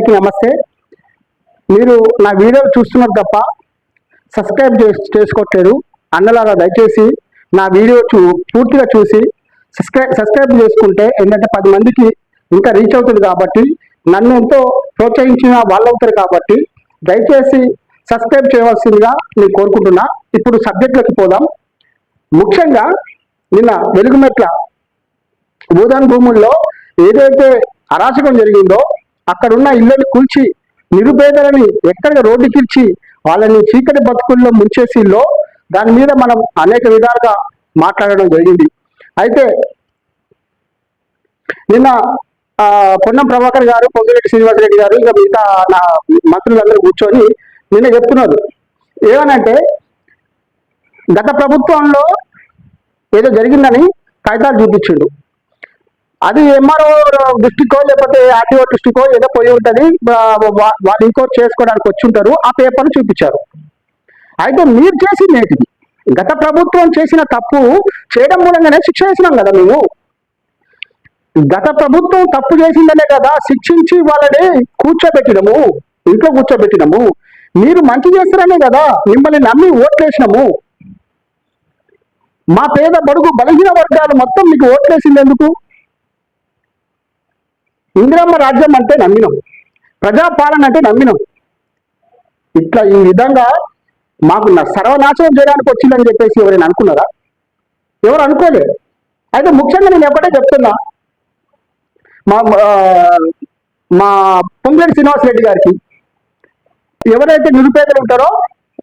అందరికీ నమస్తే. మీరు నా వీడియోలు చూస్తున్నారు తప్ప సబ్స్క్రైబ్ చేసుకోవట్లేదు. అన్నలాగా దయచేసి నా వీడియో పూర్తిగా చూసి సబ్స్క్రైబ్ చేసుకుంటే ఏంటంటే 10 మందికి ఇంకా రీచ్ అవుతుంది కాబట్టి, నన్ను ఎంతో ప్రోత్సహించిన వాళ్ళు అవుతారు కాబట్టి దయచేసి సబ్స్క్రైబ్ చేయవలసిందిగా నేను కోరుకుంటున్నా. ఇప్పుడు సబ్జెక్ట్లోకి పోదాం. ముఖ్యంగా నిన్న వెలుగుమెట్ల భూదాన్ భూముల్లో ఏదైతే అరాచకం జరిగిందో, అక్కడున్న ఇళ్ళని కూల్చి నిరుపేదలని ఎక్కడ రోడ్డుకిచ్చి వాళ్ళని చీకటి బతుకుల్లో ముంచేసిల్లో, దాని మీద మనం అనేక విధాలుగా మాట్లాడడం జరిగింది. అయితే నిన్న పొన్నం ప్రభాకర్ గారు, పొంగిరెడ్డి శ్రీనివాసరెడ్డి గారు, ఇంకా మిగతా నా మంత్రులందరూ కూర్చొని నిన్న చెప్తున్నారు ఏమనంటే, గత ప్రభుత్వంలో ఏదో జరిగిందని కాగితాలు చూపించిండు. అది ఎంఆర్ఓ దృష్టికో లేకపోతే ఆర్టీఓ దృష్టికో ఏదో పోయి ఉంటుంది, వాళ్ళు ఇంకో చేసుకోవడానికి వచ్చి ఉంటారు, ఆ పేపర్ను చూపించారు. అయితే మీరు చేసింది ఏంటిది? గత ప్రభుత్వం చేసిన తప్పు చేయడం మూలంగానే శిక్ష వేసినాం కదా మేము. గత ప్రభుత్వం తప్పు చేసిందనే కదా శిక్షించి వాళ్ళని కూర్చోబెట్టినము, ఇంట్లో కూర్చోబెట్టినము. మీరు మంచి చేస్తారనే కదా మిమ్మల్ని నమ్మి ఓట్లేసినాము. మా పేద బడుగు బలహీన వర్గాలు మొత్తం మీకు ఓట్లేసింది ఎందుకు? ఇందిరమ్మ రాజ్యం అంటే నమ్మినాం, ప్రజాపాలన అంటే నమ్మినాం. ఇట్లా ఈ విధంగా మాకు సర్వనాశనం చేయడానికి వచ్చిందని చెప్పేసి ఎవరైనా అనుకున్నారా? ఎవరు అనుకోలేదు. అయితే ముఖ్యంగా నేను ఎప్పుడే చెప్తున్నా, మా పొంగిరెడ్డి శ్రీనివాసరెడ్డి గారికి, ఎవరైతే నిరుపేదలు ఉంటారో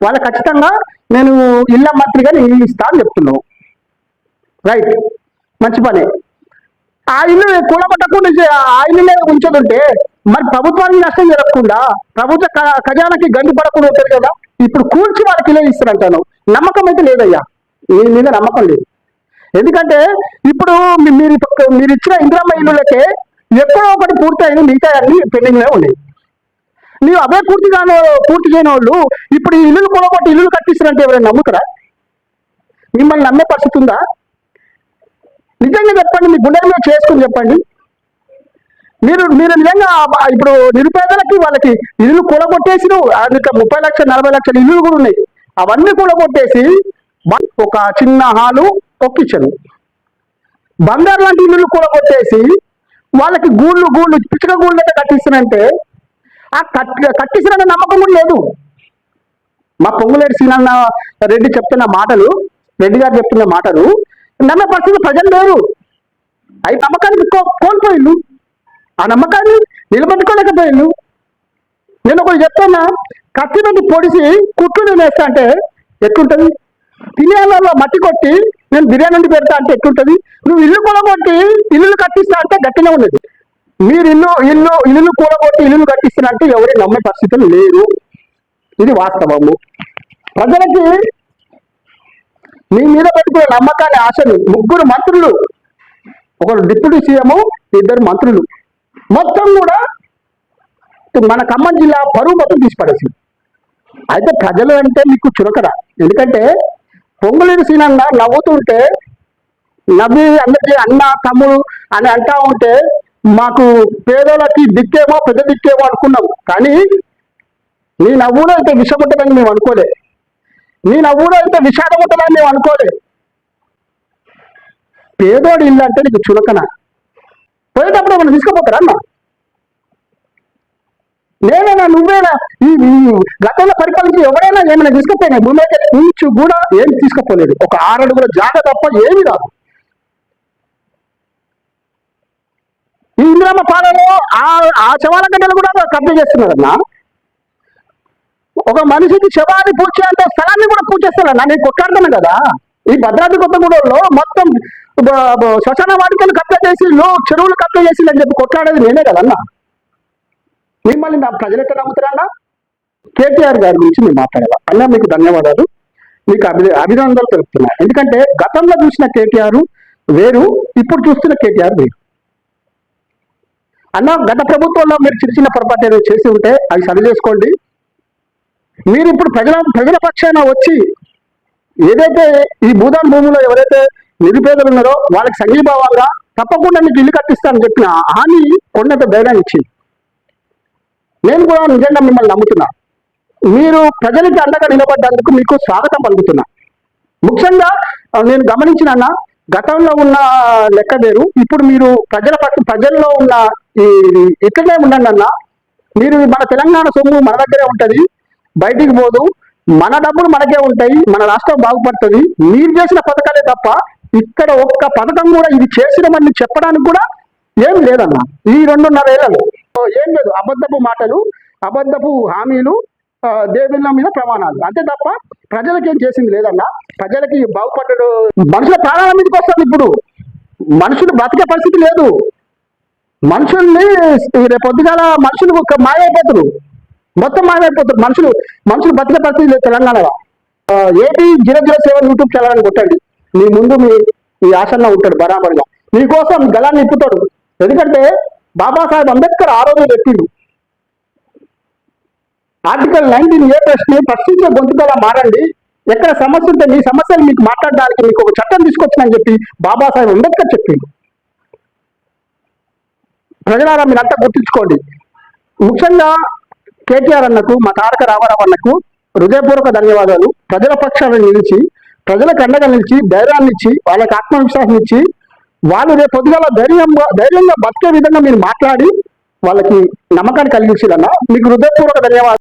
వాళ్ళ ఖచ్చితంగా నేను ఇళ్ళ మంత్రిగా నేను ఇస్తా అని చెప్తున్నాను. రైట్, మంచి పనే. ఆ ఇల్లు కూలబట్టకుండా ఆ ఇల్లు ఉంచదుంటే మరి ప్రభుత్వానికి నష్టం జరగకుండా, ప్రభుత్వ ఖజానాకి గండి పడకుండా ఉంటుంది కదా. ఇప్పుడు కూల్చి వాళ్ళకి ఇల్లు ఇస్తారంటాను. నమ్మకం అయితే లేదయ్యా, మీ మీద నమ్మకం లేదు. ఎందుకంటే ఇప్పుడు మీరు ఇచ్చిన ఇందిరమ్మ ఇల్లులకే ఎక్కడో ఒకటి పూర్తయింది, మిగతా అన్ని పెండింగ్లో ఉన్నాయి. నీవు అవే పూర్తి చేయని వాళ్ళు ఇప్పుడు ఈ ఇల్లులు కూలబట్టి ఇల్లులు కట్టిస్తారంటే ఎవరైనా నమ్ముతారా? మిమ్మల్ని నమ్మే పరిస్థితి ఉందా? నిజంగా చెప్పండి, మీ గుండెల మీద చేసుకుని చెప్పండి. మీరు నిజంగా ఇప్పుడు నిరుపేదలకి వాళ్ళకి ఇల్లు కూలగొట్టేసి, అందుకే 30 లక్షలు 40 లక్షల ఇల్లులు కూడా ఉన్నాయి, అవన్నీ కూలగొట్టేసి ఒక చిన్న హాలు, ఒక కిచెన్, బంగారు లాంటి ఇల్లులు కూలగొట్టేసి వాళ్ళకి గూళ్ళు పిచ్చుక గూళ్ళు అయితే కట్టిస్తానంటే ఆ కట్టిస్తారనే నమ్మకం కూడా లేదు. మా పొంగులేటి శ్రీనారాయణ రెడ్డి చెప్తున్న మాటలు, రెడ్డి గారు చెప్తున్న మాటలు నమ్మే పరిస్థితి ప్రజలు లేరు. అవి నమ్మకాన్ని కోల్పోయిల్లు, ఆ నమ్మకాన్ని నిలబెట్టుకోలేకపోయిల్లు. నేను ఒకటి చెప్తున్నా, కత్తి పెట్టి పొడిసి కుట్లు వేస్తా అంటే ఎట్లుంటుంది? తినేళ్ళలో మట్టి కొట్టి నేను బిర్యానీ నుండి పెడతా అంటే ఎట్లుంటుంది? నువ్వు ఇల్లు కూలగొట్టి ఇల్లులు కట్టిస్తా అంటే గట్టినే ఉన్నది. మీరు ఇల్లులు కూలగొట్టి ఇల్లులు కట్టిస్తున్నా అంటే ఎవరి నమ్మే పరిస్థితులు లేరు. ఇది వాస్తవము. ప్రజలకి మీ మీద పెట్టుకునే నమ్మకాన్ని, ఆశలు, 3 మంత్రులు, ఒకరు డిప్యూటీ సీఎం, 2 మంత్రులు, మొత్తం కూడా మన ఖమ్మం జిల్లా పరువు మొత్తం తీసి పడేసింది. అయితే ప్రజలు అంటే మీకు చురకరా? ఎందుకంటే పొంగులేటి సీనన్న నవ్వుతుంటే, నవ్వి అందరికీ అన్న తమ్ముడు అని అంటా ఉంటే మాకు పేదలకి దిక్కేమో పెద్ద దిక్కేమో అనుకున్నాం. కానీ నీ నవ్వులో అయితే విషముంటుందని మేము అనుకోలే, నీ నవ్వులో అయితే విషాదం ఉంటుందని మేము అనుకోలే. పేదోడి ఇల్లు అంటే నీకు చులకన. పోయేటప్పుడు మనం తీసుకుపోతారా అన్న? నేనైనా నువ్వేనా? ఈ గతంలో పరిపాలించి ఎవరైనా ఏమైనా తీసుకుపోయినా? భూమి అయితే కొంచెం కూడా ఏం తీసుకుపోలేదు. ఒక 6 అడుగుల జాగ తప్ప ఏమి రాదు. ఈ ఇందిరమ్మ పాలలో ఆ శవాల గడ్డలు కూడా కబ్జా చేస్తున్నారన్నా. ఒక మనిషికి శవాన్ని పూజ చేయాలంటే స్థలాన్ని కూడా పూజ చేస్తారన్నా. నేను కొట్లాడుతాను కదా, ఈ భద్రాద్రి కొత్తగూడెంలో మొత్తం శ్మశాన వాటికలు కబ్జా చేసి, చెరువులు కబ్జా చేసి అని చెప్పి కొట్లాడేది నేనే కదన్నా. మిమ్మల్ని నా ప్రజలు ఎట్లా నమ్ముతారన్నా? కేటీఆర్ గారి గురించి మేము మాట్లాడాలి అన్నా. మీకు ధన్యవాదాలు, మీకు అభినందనలు తెలుపుతున్నా. ఎందుకంటే గతంలో చూసిన కేటీఆర్ వేరు, ఇప్పుడు చూస్తున్న కేటీఆర్ వేరు అన్న. గత ప్రభుత్వంలో మీరు చిన్న పొరపాటు ఏదో చేసి ఉంటే అవి సరి చేసుకోండి. మీరు ఇప్పుడు ప్రజల పక్షాన వచ్చి ఏదైతే ఈ భూదాన్ భూములో ఎవరైతే నిరుపేదలు ఉన్నారో వాళ్ళకి సంఘీభావంగా తప్పకుండా మీకు ఇల్లు కట్టిస్తానని చెప్పిన హామీ కొండంత ధైర్యాన్ని ఇచ్చింది. నేను కూడా నిజంగా మిమ్మల్ని నమ్ముతున్నా. మీరు ప్రజలకి అండగా నిలబడ్డందుకు మీకు స్వాగతం పలుకుతున్నా. ముఖ్యంగా నేను గమనించిన గతంలో ఉన్న లెక్క వేరు, ఇప్పుడు మీరు ప్రజల్లో ఉన్న ఈ ఇట్లనే ఉండండి అన్న. మీరు మన తెలంగాణ సొమ్ము మన దగ్గరే ఉంటది, బయటికి పోదు, మన డబ్బులు మనకే ఉంటాయి, మన రాష్ట్రం బాగుపడుతుంది. మీరు చేసిన పథకాలే తప్ప ఇక్కడ ఒక్క పథకం కూడా ఇది చేసినామని చెప్పడానికి కూడా ఏం లేదన్న. ఈ 2.5 ఏళ్లలో ఏం లేదు, అబద్ధపు మాటలు, అబద్ధపు హామీలు, దేవుళ్ళ మీద ప్రమాణాలు, అంతే తప్ప ప్రజలకి ఏం చేసింది లేదన్నా. ప్రజలకి బాగుపడ్డాడు, మనుషుల ప్రాణాల మీదకి వస్తుంది. ఇప్పుడు మనుషులు బ్రతికే పరిస్థితి లేదు. మనుషుల్ని రేపు పొద్దుగాల మనుషులు మాయమైపోతారు, మొత్తం మాయమైపోతారు. మనుషులు బతికే పరిస్థితి లేదు తెలంగాణలో. ఏపీ 007 యూట్యూబ్ ఛానల్ అని కొట్టండి, మీ ముందు ఈ ఆసన్న ఉంటాడు బరాబరిగా, మీకోసం గలాన్ని ఇప్పుతాడు. ఎందుకంటే బాబాసాహెబ్ అంబేద్కర్ ఆ రోజు చెప్పిండు, ఆర్టికల్ 19A ప్రశ్నించే గొంతుగా మారండి, ఎక్కడ సమస్య ఉంటే మీ సమస్యలు మీకు మాట్లాడడానికి మీకు ఒక చట్టం తీసుకొచ్చిందని చెప్పి బాబాసాహెబ్ అంబేద్కర్ చెప్పిండు. ప్రజలారా మీరంతా గుర్తుంచుకోండి. ముఖ్యంగా కేటీఆర్ అన్నకు, మా తారక రామారావు అన్నకు హృదయపూర్వక ధన్యవాదాలు. ప్రజల పక్షాన్ని నిలిచి, ప్రజలకు అండగా నిలిచి, ధైర్యాన్ని ఇచ్చి, వాళ్ళకి ఆత్మవిశ్వాసం ఇచ్చి, వాళ్ళు రేపు పొద్దుగాల ధైర్యంగా బతికే విధంగా మీరు మాట్లాడి వాళ్ళకి నమ్మకాన్ని కలిగించాలన్నా. మీకు హృదయపూర్వక ధన్యవాదాలు.